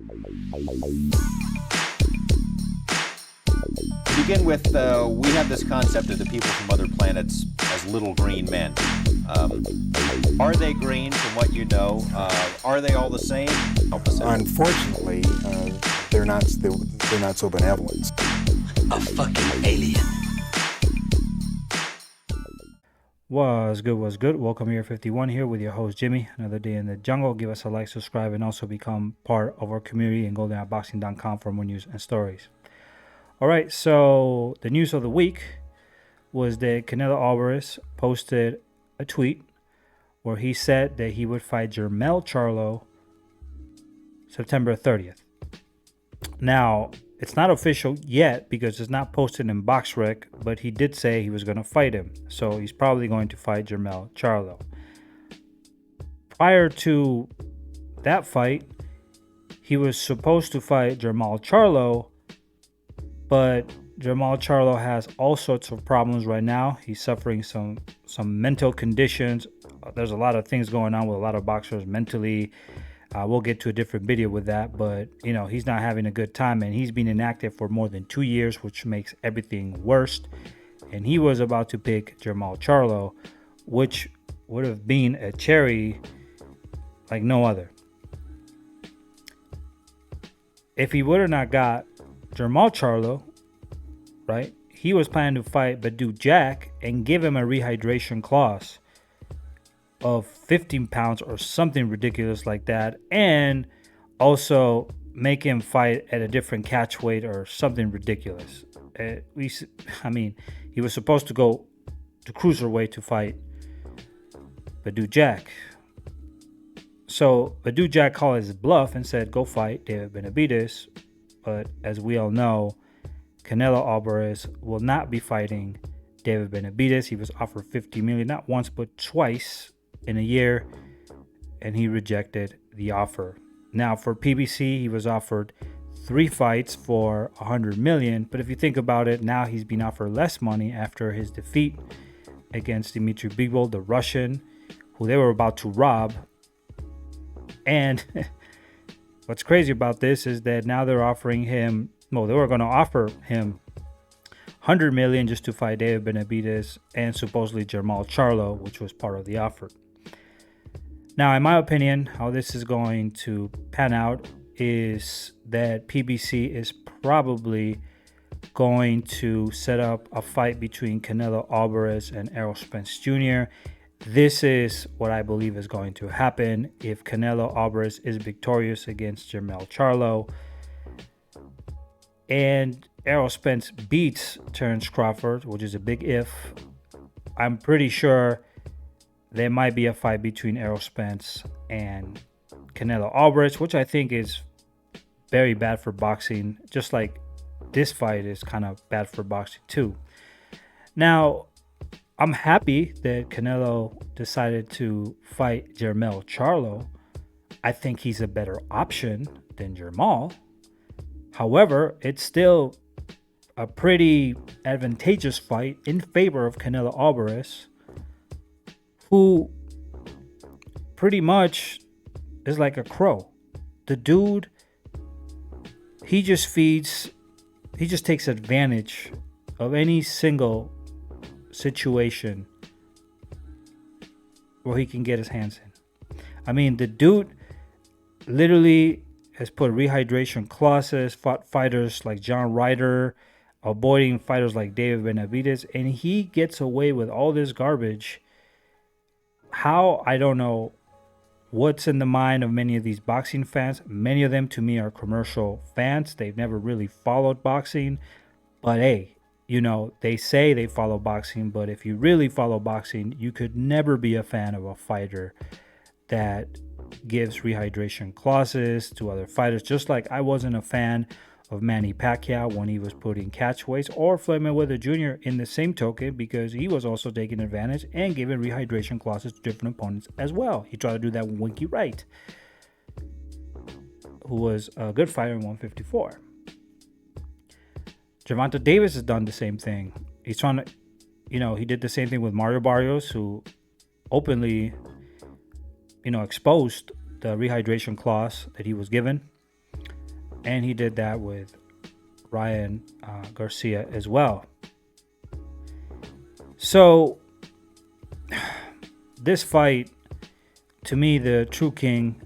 To begin with, we have this concept of the people from other planets as little green men. Are they green from what you know? Are they all the same? Unfortunately, they're not so benevolent. A fucking alien. What's good? Welcome here, 51 here with your host Jimmy. Another day in the jungle. Give us a like, subscribe, and also become part of our community and goldeneyeboxing.com for more news and stories. All right, so the news of the week was that Canelo Alvarez posted a tweet where he said that he would fight Jermell Charlo September 30th. Now, it's not official yet because it's not posted in BoxRec, but he did say he was going to fight him. So he's probably going to fight Jermell Charlo. Prior to that fight, he was supposed to fight Jermell Charlo, but Jermell Charlo has all sorts of problems right now. He's suffering some mental conditions. There's a lot of things going on with a lot of boxers mentally. We'll get to a different video with that, but he's not having a good time, and he's been inactive for more than 2 years, which makes everything worse. And he was about to pick Jermell Charlo, which would have been a cherry like no other. If he would have not got Jermell Charlo, right, he was planning to fight Badu Jack and give him a rehydration clause of 15 pounds or something ridiculous like that, and also make him fight at a different catch weight or something ridiculous. He was supposed to go to cruiserweight to fight Badu Jack. So Badu Jack called his bluff and said, go fight David Benavidez. But as we all know, Canelo Alvarez will not be fighting David Benavidez. He was offered $50 million, not once but twice in a year, and he rejected the offer. Now for PBC, he was offered 3 fights for $100 million, but if you think about it, now he's been offered less money after his defeat against Dmitry Bivol, the Russian, who they were about to rob. And what's crazy about this is that now they're offering him, they were going to offer him $100 million just to fight David Benavidez and supposedly Jermell Charlo, which was part of the offer. Now, in my opinion, how this is going to pan out is that PBC is probably going to set up a fight between Canelo Alvarez and Errol Spence Jr. This is what I believe is going to happen if Canelo Alvarez is victorious against Jermell Charlo and Errol Spence beats Terence Crawford, which is a big if. I'm pretty sure there might be a fight between Errol Spence and Canelo Alvarez, which I think is very bad for boxing, just like this fight is kind of bad for boxing too. Now, I'm happy that Canelo decided to fight Jermell Charlo. I think he's a better option than Jermell. However, it's still a pretty advantageous fight in favor of Canelo Alvarez, who pretty much is like a crow. The dude, he just takes advantage of any single situation where he can get his hands in. The dude literally has put rehydration clauses, fought fighters like John Ryder, avoiding fighters like David Benavidez, and he gets away with all this garbage. How? I don't know what's in the mind of many of these boxing fans. Many of them, to me, are commercial fans. They've never really followed boxing. But hey, they say they follow boxing, but if you really follow boxing, you could never be a fan of a fighter that gives rehydration clauses to other fighters. Just like I wasn't a fan of Manny Pacquiao when he was putting catch weights, or Floyd Mayweather Jr. in the same token, because he was also taking advantage and giving rehydration clauses to different opponents as well. He tried to do that with Winky Wright, who was a good fighter in 154. Gervonta Davis has done the same thing. He's trying to, he did the same thing with Mario Barrios, who openly, exposed the rehydration clause that he was given. And he did that with Ryan Garcia as well. So this fight, to me, the true king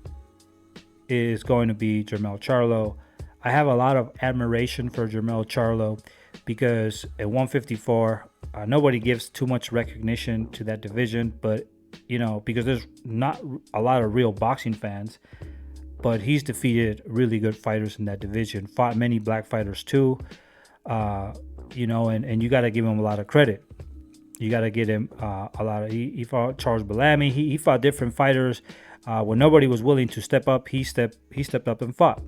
is going to be Jermell Charlo. I have a lot of admiration for Jermell Charlo because at 154, nobody gives too much recognition to that division, but because there's not a lot of real boxing fans, but he's defeated really good fighters in that division, fought many black fighters too, and you got to give him a lot of credit. You got to get him a lot of. He fought Charles Bellamy. He fought different fighters when nobody was willing to step up. He stepped up and fought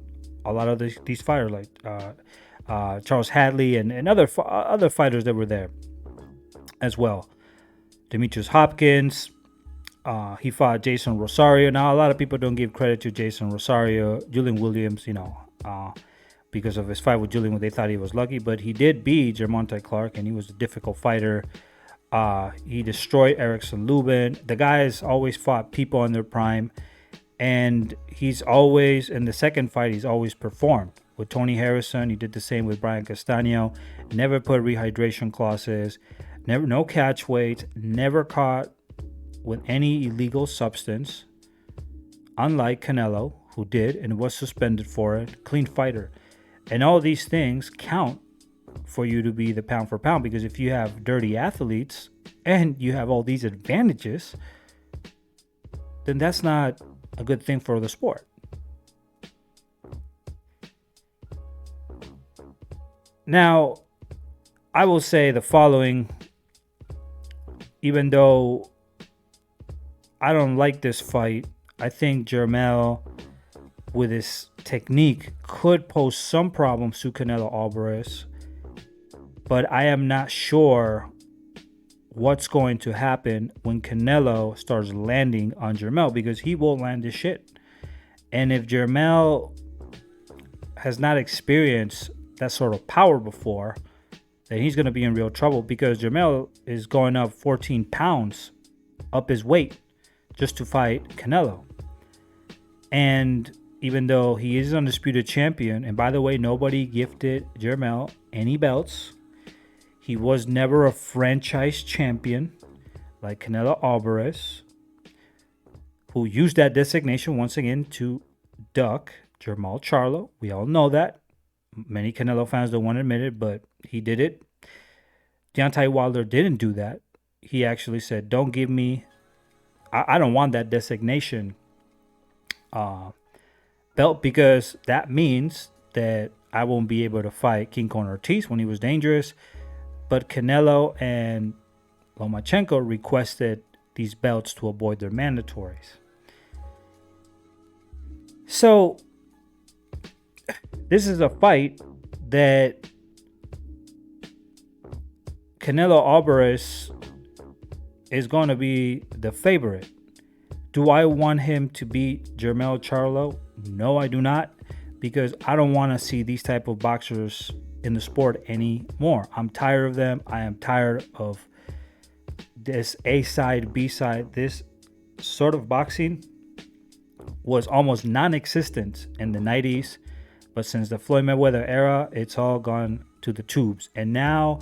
a lot of these fighters like Charles Hadley and other fighters that were there as well. Demetrius Hopkins. He fought Jason Rosario. Now a lot of people don't give credit to Jason Rosario, Julian Williams, because of his fight with Julian. They thought he was lucky, but he did beat Germonta Clark, and he was a difficult fighter. He destroyed Erickson Lubin. The guy has always fought people in their prime, and he's always, in the second fight, he's always performed. With Tony Harrison, he did the same with Brian Castano. Never put rehydration clauses, no catch weights, never caught with any illegal substance, unlike Canelo, who did and was suspended for it. Clean fighter. And all these things count for you to be the pound for pound, because if you have dirty athletes and you have all these advantages, then that's not a good thing for the sport. Now, I will say the following, even though I don't like this fight, I think Jermell, with his technique, could pose some problems to Canelo Alvarez. But I am not sure what's going to happen when Canelo starts landing on Jermell, because he will land his shit. And if Jermell has not experienced that sort of power before, then he's going to be in real trouble, because Jermell is going up 14 pounds up his weight just to fight Canelo. And even though he is undisputed champion, and by the way, nobody gifted Jermell any belts. He was never a franchise champion like Canelo Alvarez, who used that designation once again to duck Jermell Charlo. We all know that. Many Canelo fans don't want to admit it, but he did it. Deontay Wilder didn't do that. He actually said, don't give me, I don't want that designation belt, because that means that I won't be able to fight King Kong Ortiz when he was dangerous. But Canelo and Lomachenko requested these belts to avoid their mandatories. So this is a fight that Canelo Alvarez is going to be the favorite. Do I want him to beat Jermell Charlo? No, I do not, because I don't want to see these type of boxers in the sport anymore. I'm tired of them. I am tired of this A side, B side. This sort of boxing was almost non-existent in the 90s, but since the Floyd Mayweather era, it's all gone to the tubes. And now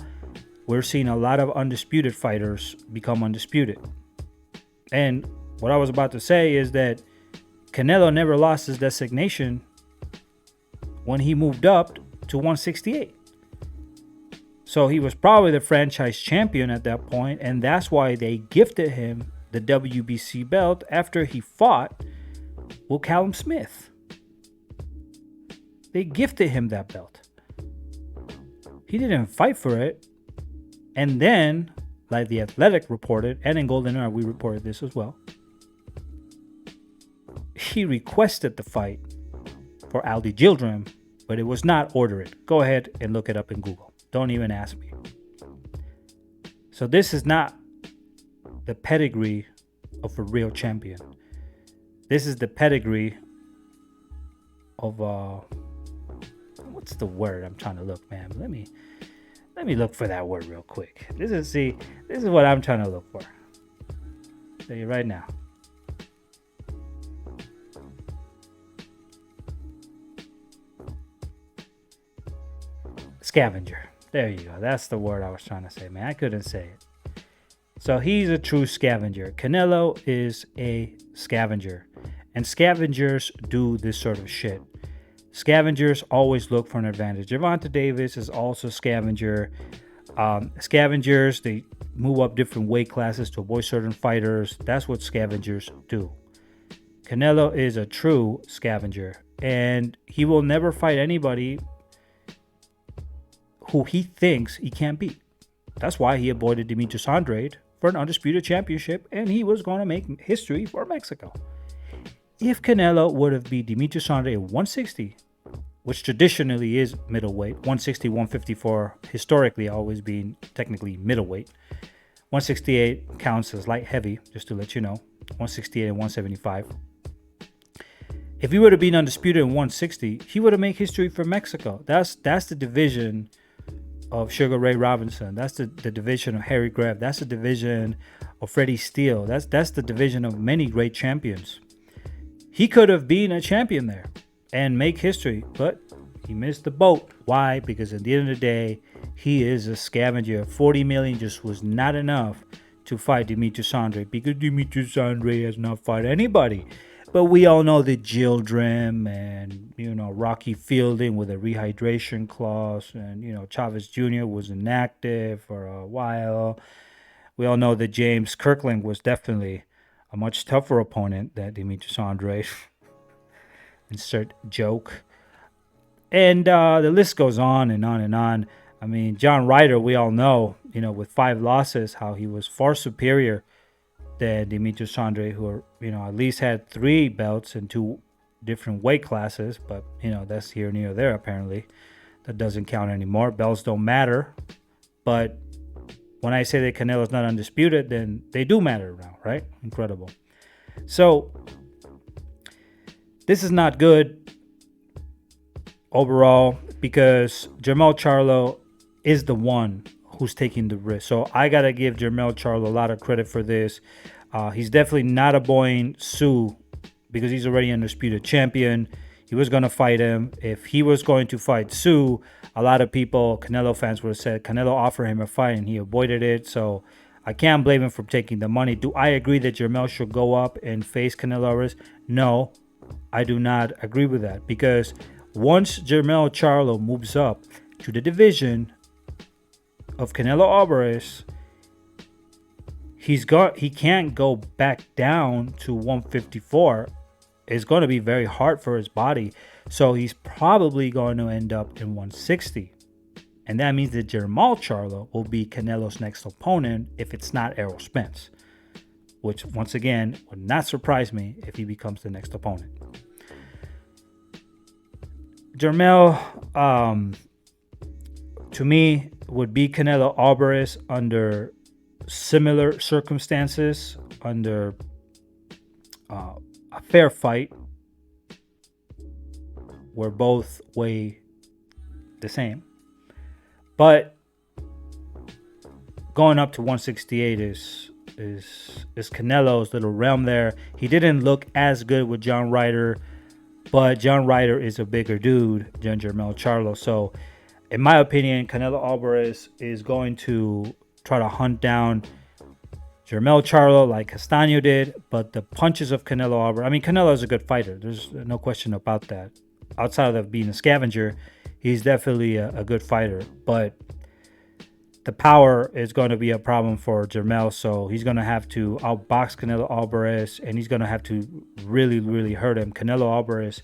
we're seeing a lot of undisputed fighters become undisputed. And what I was about to say is that Canelo never lost his designation when he moved up to 168. So he was probably the franchise champion at that point, and that's why they gifted him the WBC belt after he fought with Callum Smith. They gifted him that belt. He didn't fight for it. And then, like The Athletic reported, and in Golden Era we reported this as well, he requested the fight for Aldi Gildrum, but it was not ordered. Go ahead and look it up in Google. Don't even ask me. So this is not the pedigree of a real champion. This is the pedigree of what's the word I'm trying to look, man? Let me look for that word real quick. This is what I'm trying to look for. I'll tell you right now. Scavenger. There you go. That's the word I was trying to say, man. I couldn't say it. So he's a true scavenger. Canelo is a scavenger. And scavengers do this sort of shit. Scavengers always look for an advantage. Gervonta Davis is also a scavenger. Scavengers, they move up different weight classes to avoid certain fighters. That's what scavengers do. Canelo is a true scavenger. And he will never fight anybody who he thinks he can't beat. That's why he avoided Demetrius Andrade for an undisputed championship, and he was going to make history for Mexico. If Canelo would have beat Demetrius Andrade at 160, which traditionally is middleweight, 160, 154, historically always being technically middleweight. 168 counts as light heavy, just to let you know. 168 and 175. If he would have been undisputed in 160, he would have made history for Mexico. That's the division of Sugar Ray Robinson. That's the division of Harry Greb. That's the division of Freddie Steele. That's the division of many great champions. He could have been a champion there and make history, but he missed the boat. Why? Because at the end of the day, he is a scavenger. 40 million just was not enough to fight Demetrius Andrade, because Demetrius Andrade has not fought anybody. But we all know the Gildrim and, Rocky Fielding with a rehydration clause, and, Chavez Jr. was inactive for a while. We all know that James Kirkland was definitely a much tougher opponent than Demetrius Andrade. Insert joke. And the list goes on and on and on. I mean, John Ryder, we all know, with 5 losses, how he was far superior than Demetrius Andrade, who, at least had 3 belts in 2 different weight classes. But, that's here, near, there, apparently. That doesn't count anymore. Belts don't matter. But when I say that Canelo is not undisputed, then they do matter now, right? Incredible. So, this is not good overall, because Jermell Charlo is the one who's taking the risk. So I got to give Jermell Charlo a lot of credit for this. He's definitely not avoiding Sue, because he's already an undisputed champion. He was going to fight him. If he was going to fight Sue, a lot of people, Canelo fans, would have said Canelo offered him a fight and he avoided it. So I can't blame him for taking the money. Do I agree that Jermell should go up and face Canelo Alvarez? No, I do not agree with that, because once Jermell Charlo moves up to the division of Canelo Alvarez, he can't go back down to 154. It's going to be very hard for his body. So he's probably going to end up in 160. And that means that Jermell Charlo will be Canelo's next opponent if it's not Errol Spence, which once again would not surprise me if he becomes the next opponent. Jermell, to me, would be Canelo Alvarez under similar circumstances, under a fair fight where both weigh the same. But going up to 168 is Canelo's little realm there. He didn't look as good with John Ryder, but John Ryder is a bigger dude than Jermell Charlo. So, in my opinion, Canelo Alvarez is going to try to hunt down Jermell Charlo like Castaño did, but the punches of Canelo Alvarez, I mean, Canelo is a good fighter. There's no question about that. Outside of being a scavenger, he's definitely a good fighter, but the power is going to be a problem for Jermell, so he's going to have to outbox Canelo Alvarez, and he's going to have to really, really hurt him. Canelo Alvarez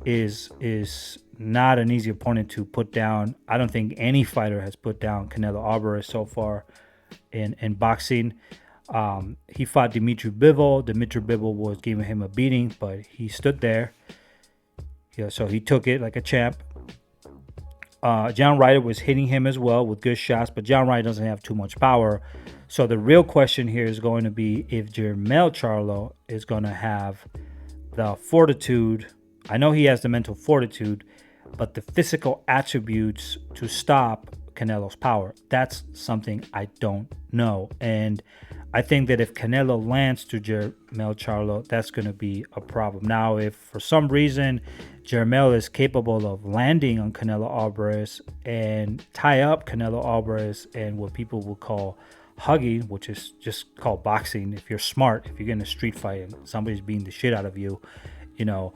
is not an easy opponent to put down. I don't think any fighter has put down Canelo Alvarez so far in boxing. He fought Dimitri Bivol. Dimitri Bivol was giving him a beating, but he stood there. So he took it like a champ. John Ryder was hitting him as well with good shots, but John Ryder doesn't have too much power. So the real question here is going to be if Jermell Charlo is going to have the fortitude. I know he has the mental fortitude, but the physical attributes to stop Canelo's power. That's something I don't know. And I think that if Canelo lands to Jermell Charlo, that's going to be a problem. Now, if for some reason Jermell is capable of landing on Canelo Alvarez and tie up Canelo Alvarez and what people will call hugging, which is just called boxing. If you're smart, if you're getting a street fight and somebody's beating the shit out of you, you know,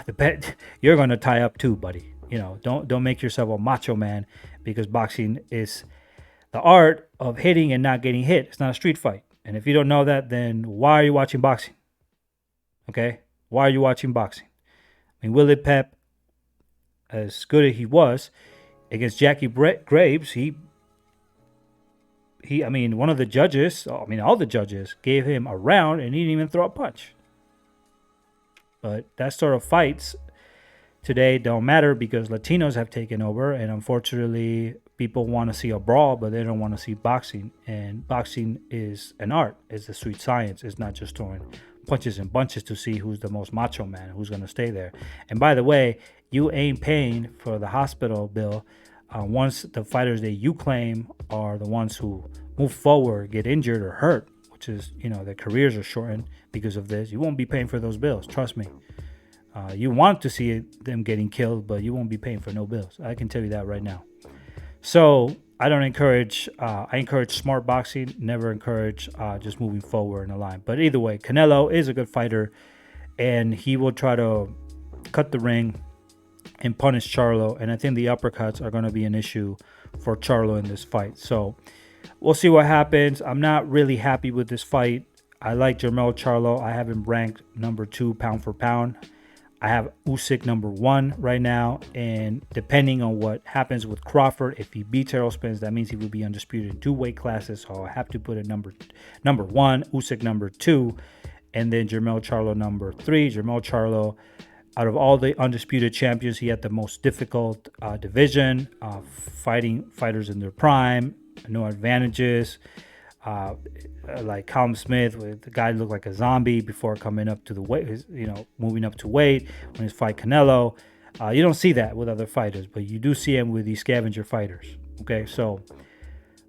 the bet you're gonna tie up too, buddy. You know, don't make yourself a macho man, because boxing is the art of hitting and not getting hit. It's not a street fight. And if you don't know that, then why are you watching boxing? Okay? Why are you watching boxing? I mean, Willie Pep, as good as he was against Jackie Graves, I mean, one of the judges, I mean, all the judges gave him a round and he didn't even throw a punch. But that sort of fights today don't matter because Latinos have taken over, and unfortunately, people want to see a brawl, but they don't want to see boxing. And boxing is an art. It's a sweet science. It's not just throwing punches and bunches to see who's the most macho man, who's going to stay there. And by the way, you ain't paying for the hospital bill once the fighters that you claim are the ones who move forward get injured or hurt, which is, you know, their careers are shortened because of this. You won't be paying for those bills. Trust me. You want to see them getting killed, but you won't be paying for no bills. I can tell you that right now. So I don't encourage, I encourage smart boxing, never encourage just moving forward in the line. But either way, Canelo is a good fighter, and he will try to cut the ring and punish Charlo. And I think the uppercuts are going to be an issue for Charlo in this fight. So we'll see what happens. I'm not really happy with this fight. I like Jermell Charlo. I have him ranked number 2 pound for pound. I have Usyk number 1 right now, and depending on what happens with Crawford, if he beats Errol Spence, that means he will be undisputed in 2 weight classes. So I have to put it number 1, Usyk number 2, and then Jermell Charlo number 3. Jermell Charlo, out of all the undisputed champions, he had the most difficult division, fighting fighters in their prime, no advantages. Like Callum Smith, with the guy looked like a zombie before coming up to the weight, you know, moving up to weight when he's fight Canelo. You don't see that with other fighters, but you do see him with these scavenger fighters. Okay, so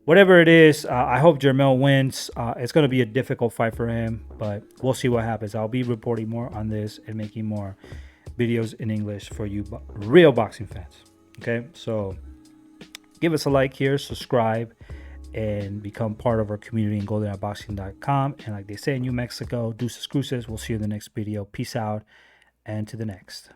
whatever it is, I hope Jermell wins. It's going to be a difficult fight for him, but we'll see what happens. I'll be reporting more on this and making more videos in English for you real boxing fans. Okay, so give us a like here, subscribe, and become part of our community in goldenboxing.com. And like they say in New Mexico, deuces cruces. We'll see you in the next video. Peace out, and to the next.